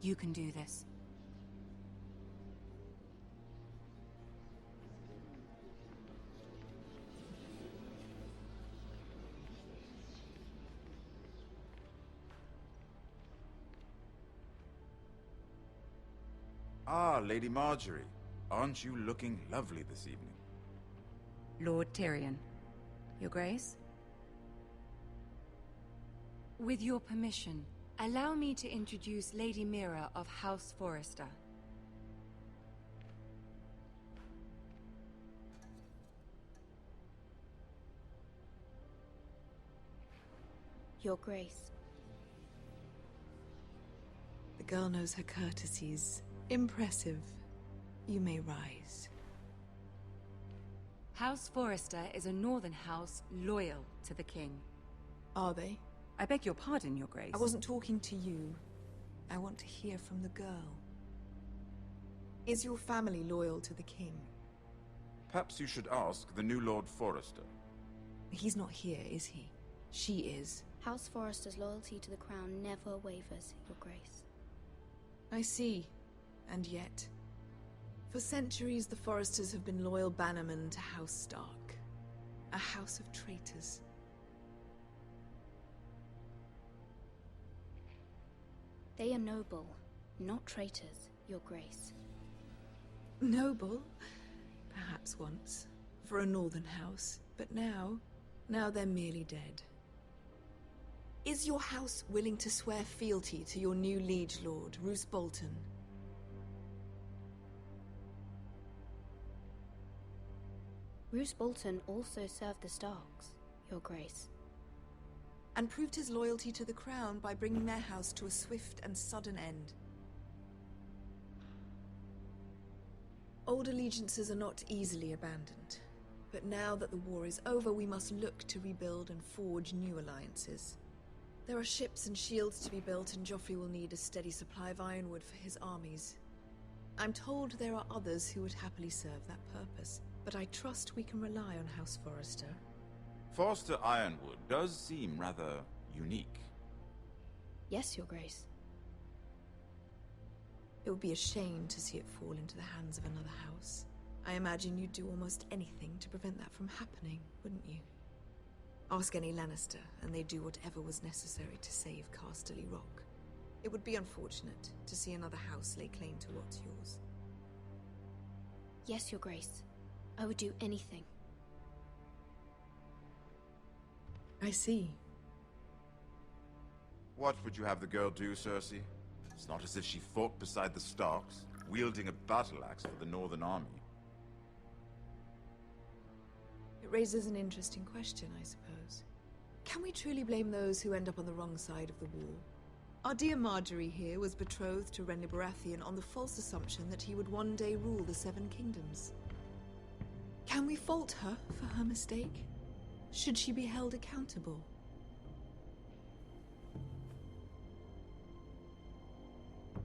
You can do this. Ah, Lady Marjorie. Aren't you looking lovely this evening? Lord Tyrion. Your Grace? With your permission, allow me to introduce Lady Mira of House Forrester. Your Grace. The girl knows her courtesies. Impressive. You may rise. House Forrester is a northern house loyal to the king. Are they? I beg your pardon, Your Grace. I wasn't talking to you. I want to hear from the girl. Is your family loyal to the king? Perhaps you should ask the new Lord Forrester. He's not here, is he? She is. House Forrester's loyalty to the crown never wavers, Your Grace. I see. And yet, for centuries the Forresters have been loyal bannermen to House Stark. A house of traitors. They are noble, not traitors, Your Grace. Noble? Perhaps once. For a northern house. But now they're merely dead. Is your house willing to swear fealty to your new liege lord, Roose Bolton? Roose Bolton also served the Starks, Your Grace. And proved his loyalty to the crown by bringing their house to a swift and sudden end. Old allegiances are not easily abandoned. But now that the war is over, we must look to rebuild and forge new alliances. There are ships and shields to be built, and Joffrey will need a steady supply of ironwood for his armies. I'm told there are others who would happily serve that purpose, but I trust we can rely on House Forrester. Forster Ironwood does seem rather unique. Yes, Your Grace. It would be a shame to see it fall into the hands of another house. I imagine you'd do almost anything to prevent that from happening, wouldn't you? Ask any Lannister, and they'd do whatever was necessary to save Casterly Rock. It would be unfortunate to see another house lay claim to what's yours. Yes, Your Grace. I would do anything. I see. What would you have the girl do, Cersei? It's not as if she fought beside the Starks, wielding a battle axe for the Northern Army. It raises an interesting question, I suppose. Can we truly blame those who end up on the wrong side of the wall? Our dear Marjorie here was betrothed to Renly Baratheon on the false assumption that he would one day rule the Seven Kingdoms. Can we fault her for her mistake? Should she be held accountable?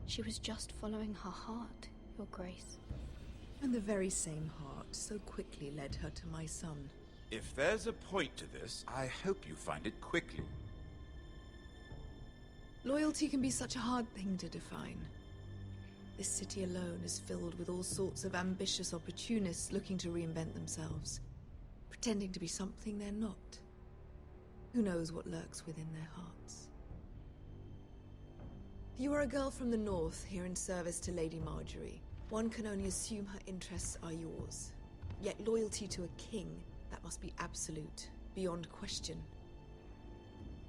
She was just following her heart, Your Grace. And the very same heart so quickly led her to my son. If there's a point to this, I hope you find it quickly. Loyalty can be such a hard thing to define. This city alone is filled with all sorts of ambitious opportunists looking to reinvent themselves, pretending to be something they're not. Who knows what lurks within their hearts? You are a girl from the north, here in service to Lady Marjorie. One can only assume her interests are yours. Yet loyalty to a king, that must be absolute, beyond question.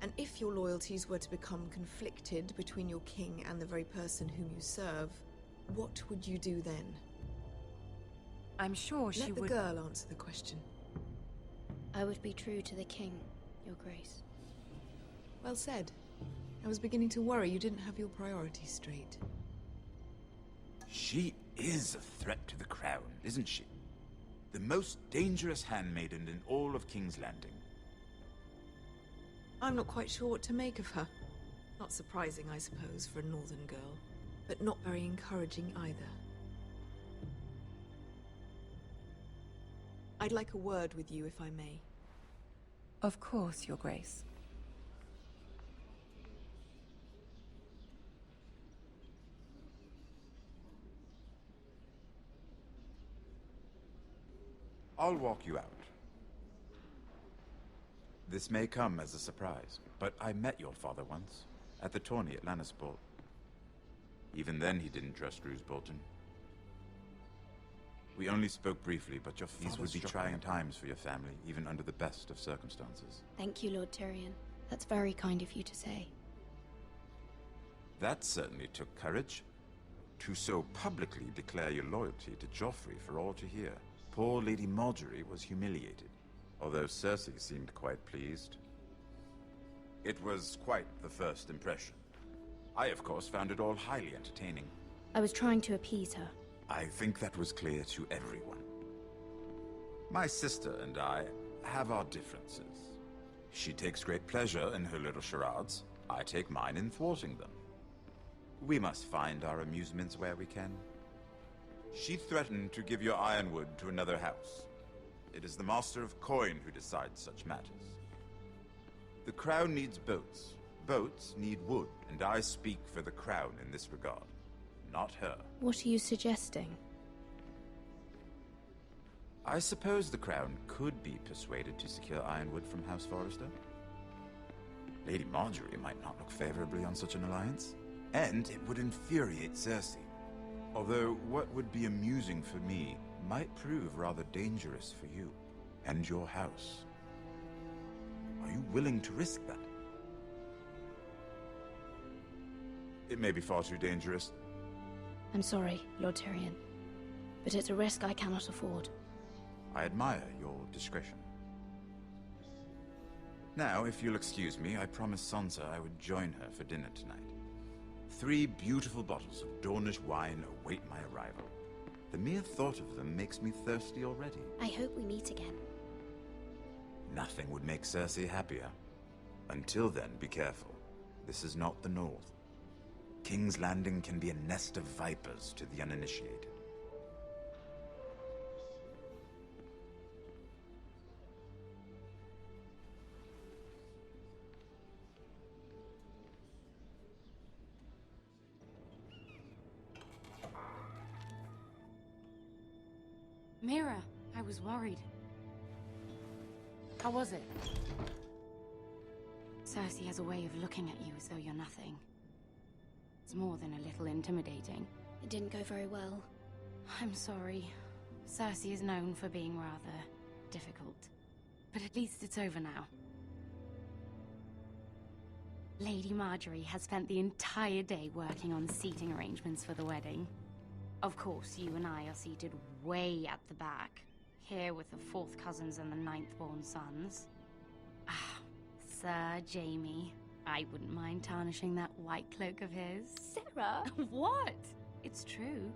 And if your loyalties were to become conflicted between your king and the very person whom you serve, what would you do then? I'm sure she would... Let the girl answer the question. I would be true to the king, Your Grace. Well said. I was beginning to worry you didn't have your priorities straight. She is a threat to the crown, isn't she? The most dangerous handmaiden in all of King's Landing. I'm not quite sure what to make of her. Not surprising, I suppose, for a northern girl, but not very encouraging either. I'd like a word with you, if I may. Of course, Your Grace. I'll walk you out. This may come as a surprise, but I met your father once, at the tourney at Lannisport. Even then he didn't trust Roose Bolton. We only spoke briefly, but your father would be trying times for your family, even under the best of circumstances. Thank you, Lord Tyrion. That's very kind of you to say. That certainly took courage. To so publicly declare your loyalty to Joffrey for all to hear. Poor Lady Margaery was humiliated, although Cersei seemed quite pleased. It was quite the first impression. I, of course, found it all highly entertaining. I was trying to appease her. I think that was clear to everyone. My sister and I have our differences. She takes great pleasure in her little charades. I take mine in thwarting them. We must find our amusements where we can. She threatened to give your ironwood to another house. It is the Master of Coin who decides such matters. The Crown needs boats. Boats need wood, and I speak for the Crown in this regard, not her. What are you suggesting? I suppose the Crown could be persuaded to secure ironwood from House Forrester. Lady Margaery might not look favorably on such an alliance, and it would infuriate Cersei. Although what would be amusing for me might prove rather dangerous for you and your house. Are you willing to risk that? It may be far too dangerous. I'm sorry, Lord Tyrion, but it's a risk I cannot afford. I admire your discretion. Now, if you'll excuse me, I promised Sansa I would join her for dinner tonight. 3 beautiful bottles of Dornish wine await my arrival. The mere thought of them makes me thirsty already. I hope we meet again. Nothing would make Cersei happier. Until then, be careful. This is not the North. King's Landing can be a nest of vipers to the uninitiated. Mira, I was worried. How was it? Cersei has a way of looking at you as though you're nothing. It's more than a little intimidating. It didn't go very well. I'm sorry. Cersei is known for being rather difficult. But at least it's over now. Lady Margaery has spent the entire day working on seating arrangements for the wedding. Of course, you and I are seated way at the back, here with the 4th cousins and the 9th-born sons. Ah, Sir Jaime. I wouldn't mind tarnishing that white cloak of his. Sarah! What? It's true.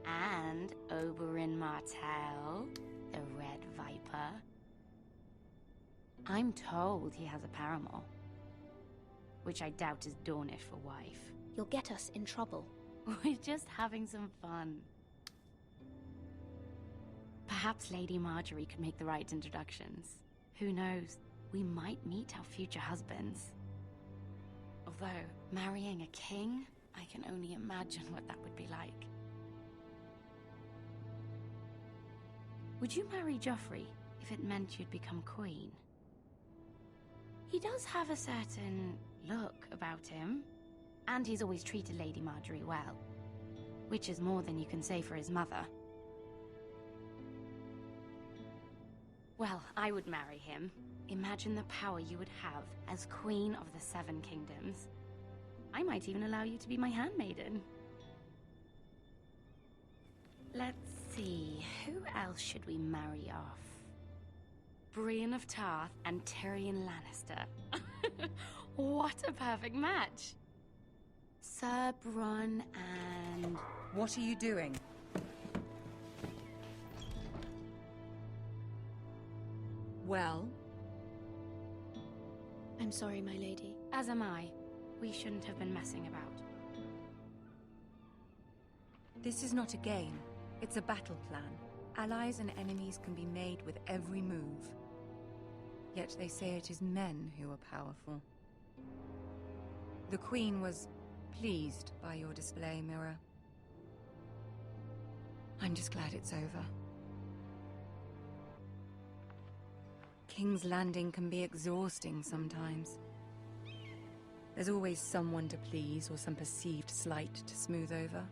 And Oberyn Martell, the Red Viper. I'm told he has a paramour, which I doubt is Dornish for wife. You'll get us in trouble. We're just having some fun. Perhaps Lady Margaery could make the right introductions. Who knows? We might meet our future husbands. Although, marrying a king, I can only imagine what that would be like. Would you marry Joffrey if it meant you'd become queen? He does have a certain look about him. And he's always treated Lady Margaery well. Which is more than you can say for his mother. Well, I would marry him. Imagine the power you would have as Queen of the 7 Kingdoms. I might even allow you to be my handmaiden. Let's see, who else should we marry off? Brienne of Tarth and Tyrion Lannister. What a perfect match! Sir Bronn and... What are you doing? Well? I'm sorry, my lady. As am I. We shouldn't have been messing about. This is not a game. It's a battle plan. Allies and enemies can be made with every move. Yet they say it is men who are powerful. The Queen was pleased by your display, Mira. I'm just glad it's over. King's Landing can be exhausting sometimes. There's always someone to please or some perceived slight to smooth over.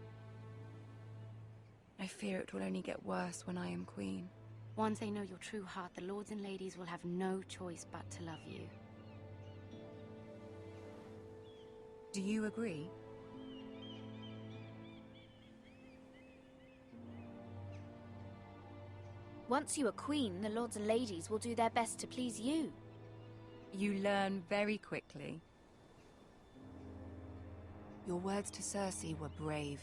I fear it will only get worse when I am queen. Once they know your true heart, the lords and ladies will have no choice but to love you. Do you agree? Once you are queen, the lords and ladies will do their best to please you. You learn very quickly. Your words to Cersei were brave,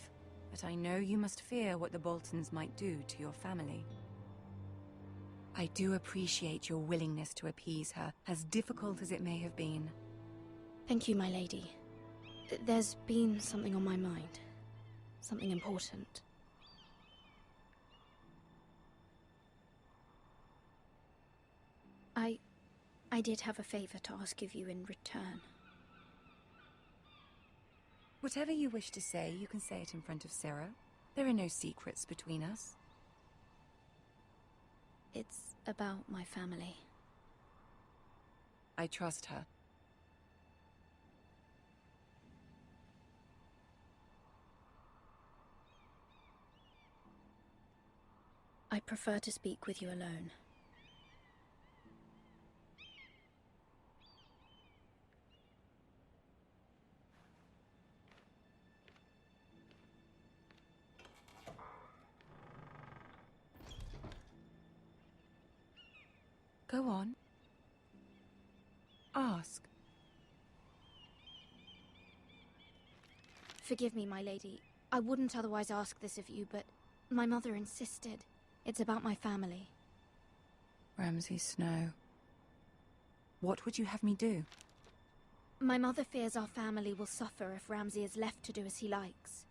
but I know you must fear what the Boltons might do to your family. I do appreciate your willingness to appease her, as difficult as it may have been. Thank you, my lady. There's been something on my mind. Something important. I did have a favor to ask of you in return. Whatever you wish to say, you can say it in front of Sarah. There are no secrets between us. It's about my family. I trust her. I prefer to speak with you alone. Go on. Ask. Forgive me, my lady. I wouldn't otherwise ask this of you, but my mother insisted. It's about my family. Ramsay Snow. What would you have me do? My mother fears our family will suffer if Ramsay is left to do as he likes.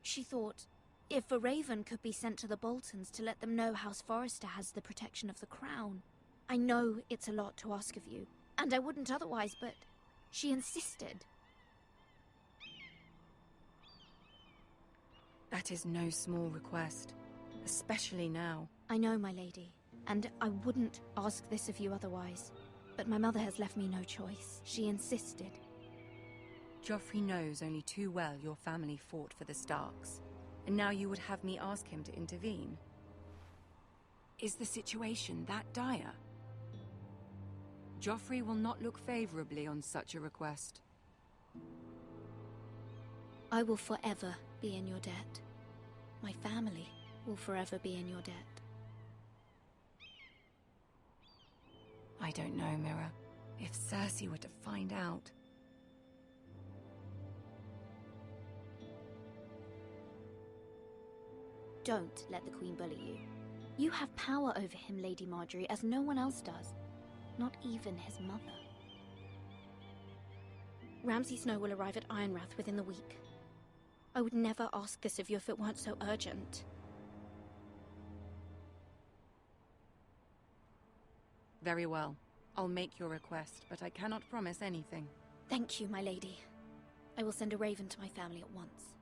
She thought, if a raven could be sent to the Boltons to let them know House Forrester has the protection of the crown. I know it's a lot to ask of you, and I wouldn't otherwise, but she insisted. That is no small request, especially now. I know, my lady, and I wouldn't ask this of you otherwise. But my mother has left me no choice. She insisted. Joffrey knows only too well your family fought for the Starks, and now you would have me ask him to intervene. Is the situation that dire? Joffrey will not look favorably on such a request. I will forever be in your debt. My family will forever be in your debt. I don't know, Mira. If Cersei were to find out... Don't let the Queen bully you. You have power over him, Lady Marjorie, as no one else does. Not even his mother. Ramsay Snow will arrive at Ironrath within the week. I would never ask this of you if it weren't so urgent. Very well. I'll make your request, but I cannot promise anything. Thank you, my lady. I will send a raven to my family at once.